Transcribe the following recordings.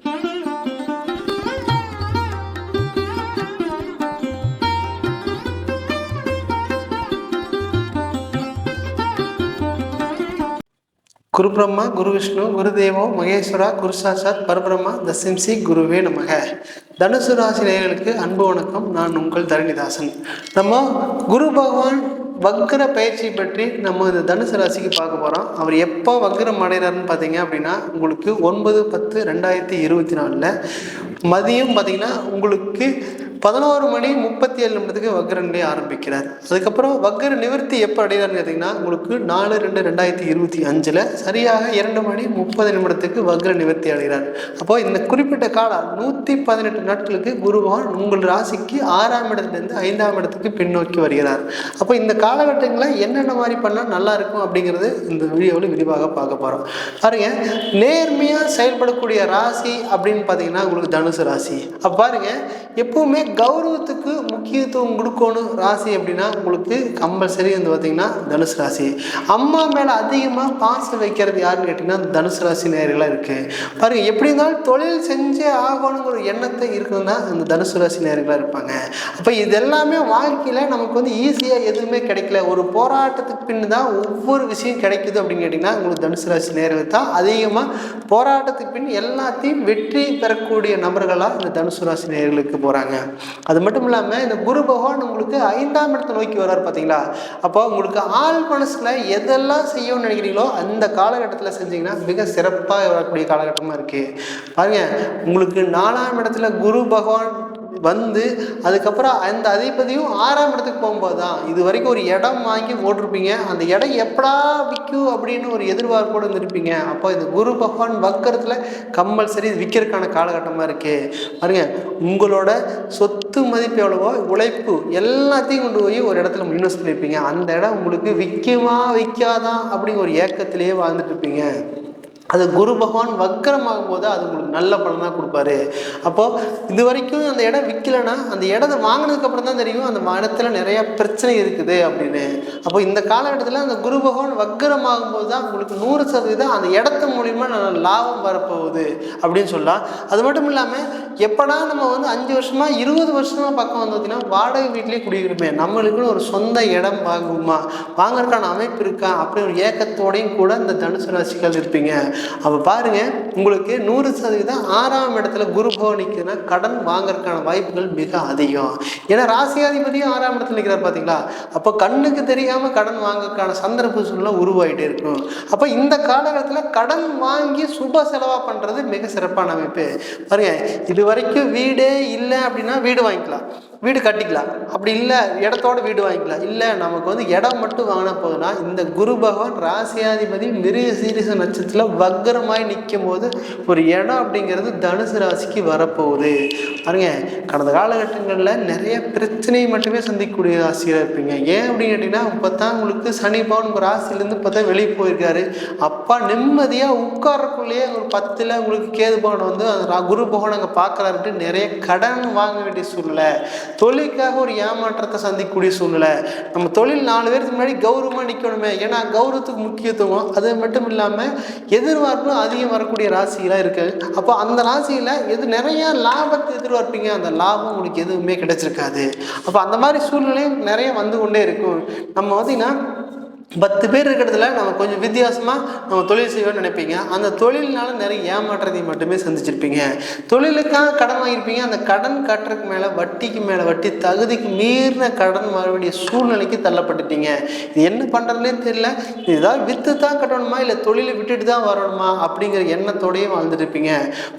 குரு பிரம்மா குரு விஷ்ணு குரு தேவோ மகேஸ்வரா குரு சாட்சாத் பரபிரம்மா தசிம்சி குருவே நமக. தனுசு ராசி நேயர்களுக்கு அன்பு வணக்கம். நான் உங்கள் தரணிதாசன். நம்ம குரு பகவான் வக்ர பயிற்சி பற்றி நம்ம இந்த தனுசு ராசிக்கு பார்க்க போகிறோம். அவர் எப்போ வக்ரம் அடைகிறாருன்னு பார்த்தீங்க அப்படின்னா, உங்களுக்கு 9/10/2024 மதியம் பார்த்தீங்கன்னா உங்களுக்கு 11:37 வக்ரநிலை ஆரம்பிக்கிறார். அதுக்கப்புறம் வக்ர நிவர்த்தி எப்போ அடைகிறார்னு கேட்டிங்கன்னா, உங்களுக்கு 4/2/2025 சரியாக 2:30 வக்ர நிவர்த்தி அடைகிறார். அப்போ இந்த குறிப்பிட்ட காலம் 118 நாட்களுக்கு குருவான் உங்கள் ராசிக்கு 6ஆம் இடத்துலேருந்து 5ஆம் இடத்துக்கு பின்னோக்கி வருகிறார். அப்போ இந்த காலகட்டங்களில் என்னென்ன மாதிரி பண்ணால் நல்லா இருக்கும் அப்படிங்கிறது இந்த வீடியோவில் விரிவாக பார்க்க போகிறோம். பாருங்க, நேர்மையாக செயல்படக்கூடிய ராசி அப்படின்னு பார்த்தீங்கன்னா உங்களுக்கு தனுசு ராசி. அப்போ பாருங்க, எப்பவுமே கௌரவத்துக்கு முக்கியத்துவம் கொடுக்கணும் ராசி அப்படின்னா உங்களுக்கு கம்பல்சரி வந்து பார்த்தீங்கன்னா தனுசு ராசி. அம்மா மேலே அதிகமாக பாசம் வைக்கிறது யாருன்னு கேட்டிங்கன்னா தனுசு ராசி நேயர்களாக இருக்குது. பாருங்கள், எப்படி இருந்தாலும் தொழில் செஞ்சே ஆகணுங்கிற ஒரு எண்ணத்தை இருக்குதுன்னா அந்த தனுசு ராசி நேயர்களாக இருப்பாங்க. அப்போ இது எல்லாமே வாழ்க்கையில் நமக்கு வந்து ஈஸியாக எதுவுமே கிடைக்கல, ஒரு போராட்டத்துக்கு பின்னு தான் ஒவ்வொரு விஷயம் கிடைக்குது அப்படின்னு கேட்டிங்கன்னா உங்களுக்கு தனுசு ராசி நேயர்கள் தான் அதிகமாக போராட்டத்துக்கு பின் எல்லாத்தையும் வெற்றி பெறக்கூடிய நபர்களாக இந்த தனுசு ராசி நேயர்களுக்கு போகிறாங்க. அது மட்டும் இல்லாமல் இந்த குரு பகவான் உங்களுக்கு 5ஆம் இடத்தை நோக்கி வர்றார் பார்த்தீங்களா. அப்போ உங்களுக்கு ஆள் மனசில் எதெல்லாம் செய்யணும்னு நினைக்கிறீங்களோ அந்த காலகட்டத்தில் செஞ்சீங்கன்னா மிக சிறப்பாக வரக்கூடிய காலகட்டமாக இருக்குது. பாருங்க, உங்களுக்கு 4ஆம் இடத்துல குரு பகவான் வந்து அதுக்கப்புறம் அந்த அதிபதியும் 6ஆம் இடத்துக்கு போகும்போது தான் இது வரைக்கும் ஒரு இடம் வாங்கி போட்டிருப்பீங்க. அந்த இடம் எப்படா விற்கும் அப்படின்னு ஒரு எதிர்பார்ப்போடு இருந்திருப்பீங்க. அப்போ இந்த குரு பகவான் வக்கரத்தில் கம்பல்சரி விற்கிறதுக்கான காலகட்டமாக இருக்குது. பாருங்க, உங்களோட சொத்து மதிப்பு எவ்வளவோ உழைப்பு எல்லாத்தையும் கொண்டு போய் ஒரு இடத்துல இன்வெஸ்ட் பண்ணியிருப்பீங்க. அந்த இடம் உங்களுக்கு விற்குமா விற்காதான் அப்படிங்கிற ஒரு ஏக்கத்திலேயே வாழ்ந்துட்டு இருப்பீங்க. அது குரு பகவான் வக்கரமாகும் போது அது உங்களுக்கு நல்ல பலனாக கொடுப்பாரு. அப்போது இது வரைக்கும் அந்த இடம் விற்கலைன்னா அந்த இடத்த வாங்கினதுக்கப்புறம் தான் தெரியும் அந்த இடத்துல நிறையா பிரச்சனை இருக்குது அப்படின்னு. அப்போ இந்த காலகட்டத்தில் அந்த குரு பகவான் வக்கரமாகும் போது தான் உங்களுக்கு 100% அந்த இடத்து மூலிமா லாபம் வரப்போகுது அப்படின்னு சொல்லலாம். அது மட்டும் இல்லாமல் எப்படா நம்ம வந்து 5 வருஷமாக 20 வருஷமாக பக்கம் வந்து பார்த்தீங்கன்னா வாடகை வீட்டிலே குடியிருப்போமே, நம்மளுக்குன்னு ஒரு சொந்த இடம் வாங்குமா, வாங்குறதுக்கான அமைப்பு இருக்கா அப்படி ஒரு ஏக்கத்தோடையும் கூட இந்த தனுசு ராசிகள் இருப்பீங்க. அப்போ பாருங்க, உங்களுக்கு 100% 6ஆம் இடத்துல குரு பகவான் நிற்குதுன்னா கடன் வாங்கறதுக்கான வாய்ப்புகள் மிக அதிகம். ஏன்னா ராசியாதிபதியும் 6ஆம் இடத்துல நிற்கிறார் பார்த்தீங்களா. அப்போ கண்ணுக்கு தெரியாமல் கடன் வாங்கறதுக்கான சந்தர்ப்ப சூழ்நிலை உருவாகிட்டே இருக்கும். அப்போ இந்த காலகட்டத்தில் கடன் வாங்கி சுப செலவாக பண்ணுறது மிக சிறப்பான அமைப்பு. பாருங்க, இது வரைக்கும் வீடே இல்லை அப்படின்னா வீடு வாங்கிக்கலாம், வீடு கட்டிக்கலாம். அப்படி இல்லை இடத்தோட வீடு வாங்கிக்கலாம். இல்லை நமக்கு வந்து இடம் மட்டும் வாங்கினா போதுன்னா இந்த குரு பகவான் ராசியாதிபதி மிருக சீரிச நட்சத்திரத்தில் வக்கரமாய் நிற்கும் போது ஒரு இடம் அப்படிங்கிறது தனுசு ராசிக்கு வரப்போகுது. பாருங்க, கடந்த காலகட்டங்களில் நிறைய பிரச்சனையை மட்டுமே சந்திக்கக்கூடிய ராசியாக இருப்பீங்க. ஏன் அப்படின்னு கேட்டிங்கன்னா, இப்போ தான் உங்களுக்கு சனி பகவான் உங்கள் ராசியிலேருந்து இப்போ தான் வெளியே போயிருக்காரு. அப்பா நிம்மதியாக உட்காரக்குள்ளேயே ஒரு 10ல் உங்களுக்கு கேது பகவான் வந்து குரு பகவான் அங்கே பார்க்குறாருட்டு நிறைய கடன் வாங்க வேண்டிய சூழ்நிலை, தொழிலுக்காக ஒரு ஏமாற்றத்தை சந்திக்கக்கூடிய சூழ்நிலை. நம்ம தொழில் 4 பேருக்கு முன்னாடி கௌரவமாக நிற்கணுமே, ஏன்னா கௌரவத்துக்கு முக்கியத்துவம். அது மட்டும் இல்லாமல் எதிர்பார்ப்பு அதிகம் வரக்கூடிய ராசிகளாக இருக்குது. அப்போ அந்த ராசியில் எது நிறைய லாபத்தை எதிர்பார்ப்பீங்க, அந்த லாபம் உங்களுக்கு எதுவுமே கிடைச்சிருக்காது. அப்போ அந்த மாதிரி சூழ்நிலையும் நிறைய வந்து கொண்டே இருக்கும். நம்ம பார்த்திங்கன்னா 10 பேர் இருக்கிறதுல நம்ம கொஞ்சம் வித்தியாசமாக நம்ம தொழில் செய்வோம்னு நினைப்பீங்க. அந்த தொழில்னால நிறைய ஏமாற்றத்தை மட்டுமே சந்திச்சிருப்பீங்க. தொழிலுக்காக கடன் வாங்கியிருப்பீங்க. அந்த கடன் கட்டுறதுக்கு மேலே வட்டிக்கு மேலே வட்டி, தகுதிக்கு மீறின கடன் வர வேண்டிய சூழ்நிலைக்கு தள்ளப்பட்டுட்டீங்க. இது என்ன பண்ணுறதுனே தெரியல, ஏதாவது விற்று தான் கட்டணுமா இல்லை தொழிலை விட்டுட்டு தான் வரணுமா அப்படிங்கிற எண்ணத்தோடையே வாழ்ந்துருப்பீங்க.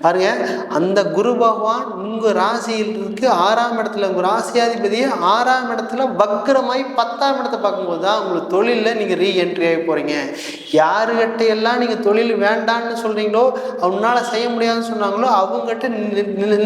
பாருங்கள், அந்த குரு பகவான் உங்கள் ராசியில் இருக்கு 6ஆம் இடத்துல, உங்கள் ராசியாதிபதியே 6ஆம் இடத்துல வக்கரமாய் 10ஆம் இடத்தை பார்க்கும்போது தான் உங்களுக்கு தொழிலில் நீங்கள் ரீஎன்ட்ரி ஆகி போகிறீங்க. யாருக்கிட்ட எல்லாம் நீங்கள் தொழில் வேண்டான்னு சொல்கிறீங்களோ, அவனால் செய்ய முடியாதுன்னு சொன்னாங்களோ அவங்ககிட்ட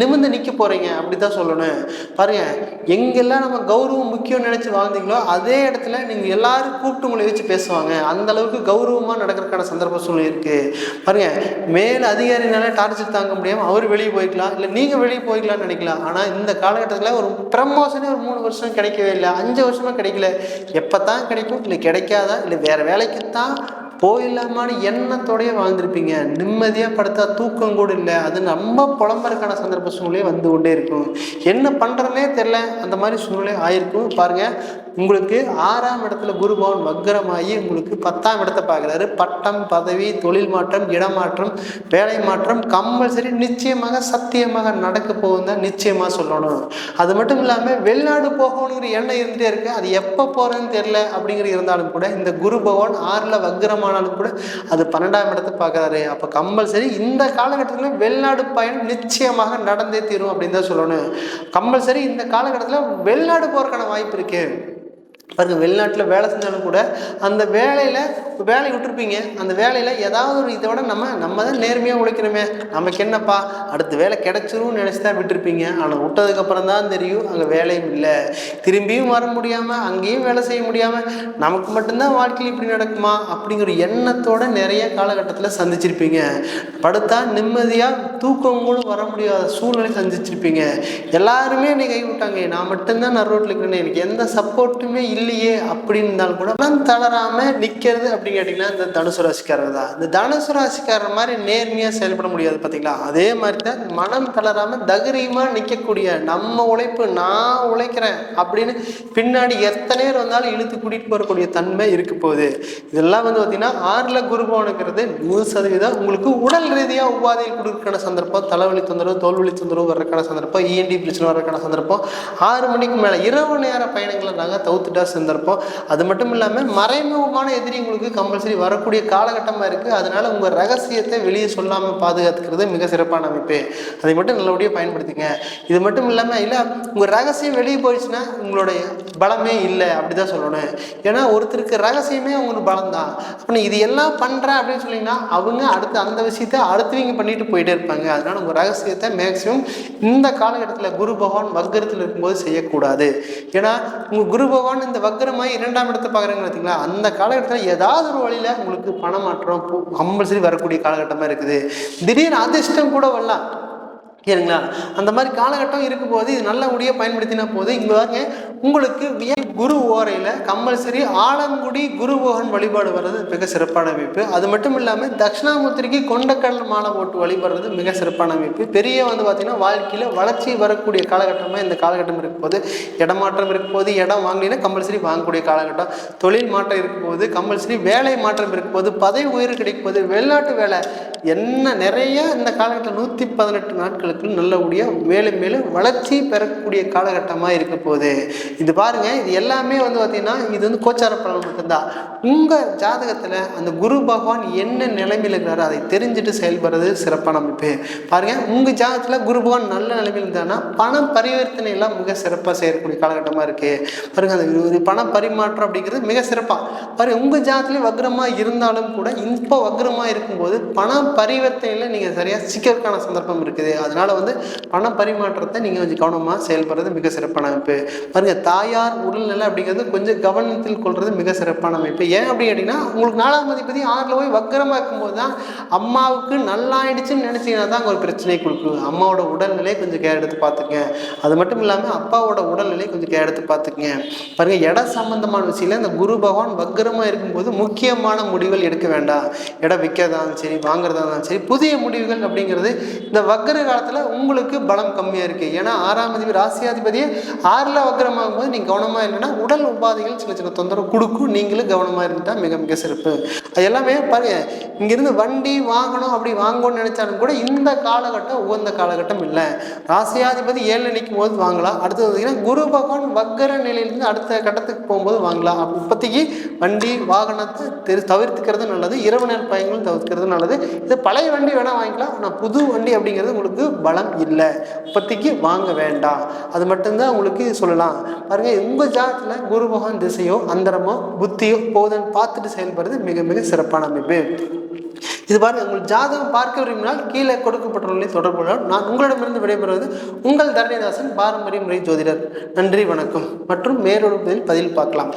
நிமிர்ந்து நிற்க போகிறீங்க அப்படி தான் சொல்லணும். பாருங்கள், எங்கெல்லாம் நம்ம கௌரவம் முக்கியம் நினச்சி வாழ்ந்தீங்களோ அதே இடத்துல நீங்கள் எல்லாரும் கூப்பிட்டு உங்களை வச்சு பேசுவாங்க. அந்த அளவுக்கு கௌரவமாக நடக்கிறதுக்கான சந்தர்ப்ப சூழ்நிலை இருக்குது. பாருங்கள், மேல் அதிகாரினால டார்ச்சர் தாங்க முடியாமல் அவர் வெளியே போய்க்கலாம், இல்லை நீங்கள் வெளியே போய்க்கலாம்னு நினைக்கலாம். ஆனால் இந்த காலகட்டத்தில் ஒரு ப்ரமோஷனே ஒரு 3 வருஷம் கிடைக்கவே இல்லை, 5 வருஷமாக கிடைக்கல. எப்போ தான் கிடைக்கும், இல்லை கிடைக்காதா, இல்லை வேறு வேலைக்கு தான் போயிடலாமான்னு எண்ணத்தோடய வாழ்ந்திருப்பீங்க. நிம்மதியாக படுத்தா தூக்கம் கூட இல்லை. அது நம்ம புலம்புறதுக்கான சந்தர்ப்ப சூழ்நிலை வந்து கொண்டே இருக்கும். என்ன பண்ணுறதுனே தெரில, அந்த மாதிரி சூழ்நிலை ஆயிருக்கும். பாருங்கள், உங்களுக்கு 6ஆம் இடத்துல குரு பகவான் வக்ரமாகி உங்களுக்கு 10ஆம் இடத்தை பார்க்குறாரு. பட்டம், பதவி, தொழில் மாற்றம், இடமாற்றம், வேலை மாற்றம் கம்பல்சரி நிச்சயமாக சத்தியமாக நடக்க போகும் தான் நிச்சயமாக சொல்லணும். அது மட்டும் இல்லாமல் வெளிநாடு போகணுங்கிற எண்ணம் இருந்துகிட்டே இருக்கு. அது எப்போ போகிறதுன்னு தெரில அப்படிங்கிற இருந்தாலும் கூட இந்த குரு பகவான் 6ல் வக்ரமானாலும் கூட அது 12ஆம் இடத்தை பார்க்குறாரு. அப்போ கம்பல்சரி இந்த காலகட்டத்தில் வெளிநாடு பயணம் நிச்சயமாக நடந்தே தீரும் அப்படின்னு தான் சொல்லணும். கம்பல்சரி இந்த காலகட்டத்தில் வெளிநாடு போகிறதுக்கான வாய்ப்பு இருக்குது. பாருங்கள், வெளிநாட்டில் வேலை செஞ்சாலும் கூட அந்த வேலையை விட்டுருப்பீங்க. அந்த வேலையில் ஏதாவது ஒரு இதை விட நம்ம தான் நேர்மையாக உழைக்கிறோமே, நமக்கு என்னப்பா அடுத்த வேலை கிடைச்சிரும்னு நினச்சி தான் விட்டுருப்பீங்க. ஆனால் விட்டதுக்கப்புறம் தான் தெரியும் அங்கே வேலையும் இல்லை. திரும்பியும் வர முடியாமல், அங்கேயும் வேலை செய்ய முடியாமல், நமக்கு மட்டும்தான் வாழ்க்கையில் இப்படி நடக்குமா அப்படிங்கிற எண்ணத்தோடு நிறைய காலகட்டத்தில் சந்திச்சிருப்பீங்க. படுத்தா நிம்மதியாக தூக்கம் கூட வர முடியாத சூழ்நிலை சந்திச்சிருப்பீங்க. எல்லாருமே என்னை கைவிட்டாங்க, நான் மட்டும்தான் நடுரோட்டில் இருக்கிறேன், எனக்கு எந்த சப்போர்ட்டுமே இல்லையே அப்படின்னு இருந்தாலும் கூட மனம் தளராமல் நிற்கிறது அப்படின்னு கேட்டிங்கன்னா இந்த தனுசு ராசிக்காரர் தான். இந்த தனுசு ராசிக்காரர் மாதிரி நேர்மையாக செயல்பட முடியாது பார்த்தீங்களா. அதே மாதிரி தான் மனம் தளராமல் தைரியமாக நிற்கக்கூடிய, நம்ம உழைப்பு நான் உழைக்கிறேன் அப்படின்னு பின்னாடி எத்தனை பேர் வந்தாலும் இழுத்து கூட்டிகிட்டு போகக்கூடிய தன்மை இருக்க போகுது. இதெல்லாம் வந்து பார்த்திங்கன்னா 6ல் குரு பகவானுங்கிறது 100% உங்களுக்கு உடல் ரீதியாக உபாதைகள் கொடுக்கறதுக்கான சந்தர்ப்பம், தலைவலி தொந்தரவு, தோல்வலி தொந்தரவு வர்றதுக்கான சந்தர்ப்பம், இஎன்டி பிரச்சனை வர்றதுக்கான சந்தர்ப்பம், 6 மணிக்கு மேலே இரவு நேர பயணங்களை நாங்கள் தவிர்த்துட்டா சந்தர்ப்பம். அது மட்டும் இல்லாமல் மறைமுகமான எதிரி உங்களுக்கு கம்பல்சரி வரக்கூடிய காலகட்டமாக இருக்குது. அதனால் உங்கள் ரகசியத்தை வெளியே சொல்லாமல் பாதுகாத்துக்கிறது மிக சிறப்பான அமைப்பு. அதை மட்டும் நல்லபடியாக பயன்படுத்திங்க. இது மட்டும் இல்லாமல் இல்லை உங்கள் ரகசியம் வெளியே போயிடுச்சுன்னா உங்களுடைய பலமே இல்லை அப்படி தான் சொல்லணும். ஏன்னா ஒருத்தருக்கு ரகசியமே அவங்களுக்கு பலம் தான். அப்போ இது எல்லாம் பண்ணுறேன் அப்படின்னு சொன்னீங்கன்னா அவங்க அடுத்து அந்த விஷயத்தை அடுத்தவங்க பண்ணிட்டு போயிட்டே இருப்பாங்க. அதனால் உங்கள் ரகசியத்தை மேக்சிமம் இந்த காலகட்டத்தில் குரு பகவான் வக்கரத்தில் இருக்கும்போது செய்யக்கூடாது. ஏன்னா உங்கள் குரு பகவான் இந்த வக்கரமாகி 2ஆம் இடத்தை பார்க்குறாங்க பார்த்தீங்களா, அந்த காலகட்டத்தில் ஏதாவது ஒரு வழியில் உங்களுக்கு பணமாற்றம் கம்பல்சரி வரக்கூடிய காலகட்டமாக இருக்குது. திடீர்னு அதிர்ஷ்டம் கூட வரலாம் சரிங்களா. அந்த மாதிரி காலகட்டம் இருக்கும்போது இது நல்லபடியாக பயன்படுத்தினா போது இங்கே பாருங்க, உங்களுக்கு குரு ஓரையில் கம்பல்சரி ஆலங்குடி குரு பகவான் வழிபாடு வர்றது மிக சிறப்பான அமைப்பு. அது மட்டும் இல்லாமல் தட்சிணாமூர்த்திக்கு கொண்டக்கடல் மாலை போட்டு வழிபடுறது மிக சிறப்பான அமைப்பு. பெரிய வந்து பார்த்திங்கன்னா வாழ்க்கையில் வளர்ச்சி வரக்கூடிய காலகட்டமாக இந்த காலகட்டம் இருக்கும்போது, இடமாற்றம் இருக்கும்போது, இடம் வாங்கினீங்கன்னா கம்பல்சரி வாங்கக்கூடிய காலகட்டம், தொழில் மாற்றம் இருக்கும்போது, கம்பல்சரி வேலை மாற்றம் இருக்கும்போது, பதவி உயர் கிடைக்கும்போது, வெளிநாட்டு வேலை என்ன நிறைய இந்த காலகட்டம் 118 நாட்களுக்கு நல்லபடியா மேலும் மேலும் வளர்ச்சி பெறக்கூடிய காலகட்டமாக இருக்க போகுது. இது பாருங்க, இது எல்லாமே வந்து பார்த்தீங்கன்னா இது வந்து கோச்சார பலன் மட்டும்தான். உங்கள் ஜாதகத்தில் அந்த குரு பகவான் என்ன நிலைமையில் இருக்கிறாரோ அதை தெரிஞ்சுட்டு செயல்படுறது சிறப்பான அமைப்பு. பாருங்க, உங்கள் ஜாதகத்தில் குரு பகவான் நல்ல நிலைமையில் இருந்தாங்கன்னா பணம் பரிவர்த்தனை எல்லாம் மிக சிறப்பாக செய்யக்கூடிய காலகட்டமாக இருக்கு. பாருங்க, அந்த பண பரிமாற்றம் அப்படிங்கிறது மிக சிறப்பாக பாருங்க. உங்கள் ஜாதகத்திலே வக்ரமாக இருந்தாலும் கூட இப்போ வக்ரமாக இருக்கும்போது பண பரிவர்த்தனையில் நீங்கள் சரியாக சிக்கிறதுக்கான சந்தர்ப்பம் இருக்குது. அதனால வந்து பண பரிமாற்றத்தை நீங்கள் கொஞ்சம் கவனமாக செயல்படுறது மிக சிறப்பான அமைப்பு. பாருங்க, தாயார் உடல்நிலை அப்படிங்கிறது கொஞ்சம் கவனத்தில் கொள்வது மிக சிறப்பான அமைப்பு. ஏன் அப்படி கேட்டிங்கன்னா உங்களுக்கு 4ஆம் அதிபதி 6ல் போய் வக்கரமாக இருக்கும்போது தான் அம்மாவுக்கு நல்லாயிடுச்சுன்னு நினச்சிங்கன்னா தான் ஒரு பிரச்சனையை கொடுக்கும். அம்மாவோட உடல்நிலை கொஞ்சம் கேர் எடுத்து பார்த்துக்குங்க. அது மட்டும் இல்லாமல் அப்பாவோட உடல்நிலை கொஞ்சம் கேர் எடுத்து பார்த்துக்குங்க. பாருங்கள், இட சம்பந்தமான விஷயத்தில் இந்த குரு பகவான் வக்கரமாக இருக்கும்போது முக்கியமான முடிவுகள் எடுக்க வேண்டாம். இடம் விற்கிறதா சரி, வாங்குறதா இருந்தாலும் சரி, புதிய முடிவுகள் அப்படிங்கிறது இந்த வக்கர காலத்தில் உங்களுக்கு பலம் கம்மியாக இருக்குது. ஏன்னா 6ஆம் அதிபதி ராசியாதிபதியே 6ல் வக்கரமாகும் போது நீங்கள் கவனமாக இல்லைன்னா உடல் உபாதைகள் சின்ன சின்ன தொந்தரவு கொடுக்கும். நீங்களும் கவனமாக இருந்துட்டால் மிக மிக சிறப்பு. அது எல்லாமே பாருங்கள், இங்கேருந்து வண்டி வாங்கணும் அப்படி வாங்கணும்னு நினச்சாலும் கூட இந்த காலகட்டம் உகந்த காலகட்டம் இல்லை. ராசியாதிபதி 7 நிற்கும் போது வாங்கலாம். அடுத்தது பார்த்தீங்கன்னா குரு பகவான் வக்கர நிலையிலிருந்து அடுத்த கட்டத்துக்கு போகும்போது வாங்கலாம். இப்போதைக்கு வண்டி வாகனத்தை தவிர்த்துக்கிறது நல்லது. இரவு நேர பயணங்களும் தவிர்க்கிறது நல்லது. இது பழைய வண்டி வேணால் வாங்கிக்கலாம், ஆனால் புது வண்டி அப்படிங்கிறது உங்களுக்கு பலம் இல்லை, இப்போதைக்கு வாங்க வேண்டாம். அது மட்டும்தான் உங்களுக்கு சொல்லலாம். பாருங்க, உங்கள் ஜாதகத்தில் குரு பகவான் திசையோ அந்தரமோ புத்தியோ போதுன்னு பார்த்துட்டு செயல்படுறது மிக மிக சிறப்பான அமைப்பு. இது பாருங்க, உங்கள் ஜாதகம் பார்க்க விரும்பினால் கீழே கொடுக்கப்பட்டுள்ள தொடர்பு கொள்ளலாம். நான் உங்களிடமிருந்து விடைபெறுவது உங்கள் தரணிதாசன், பாரம்பரிய முறை ஜோதிடர். நன்றி, வணக்கம். மற்றும் மேலொரு பதில் பார்க்கலாம்.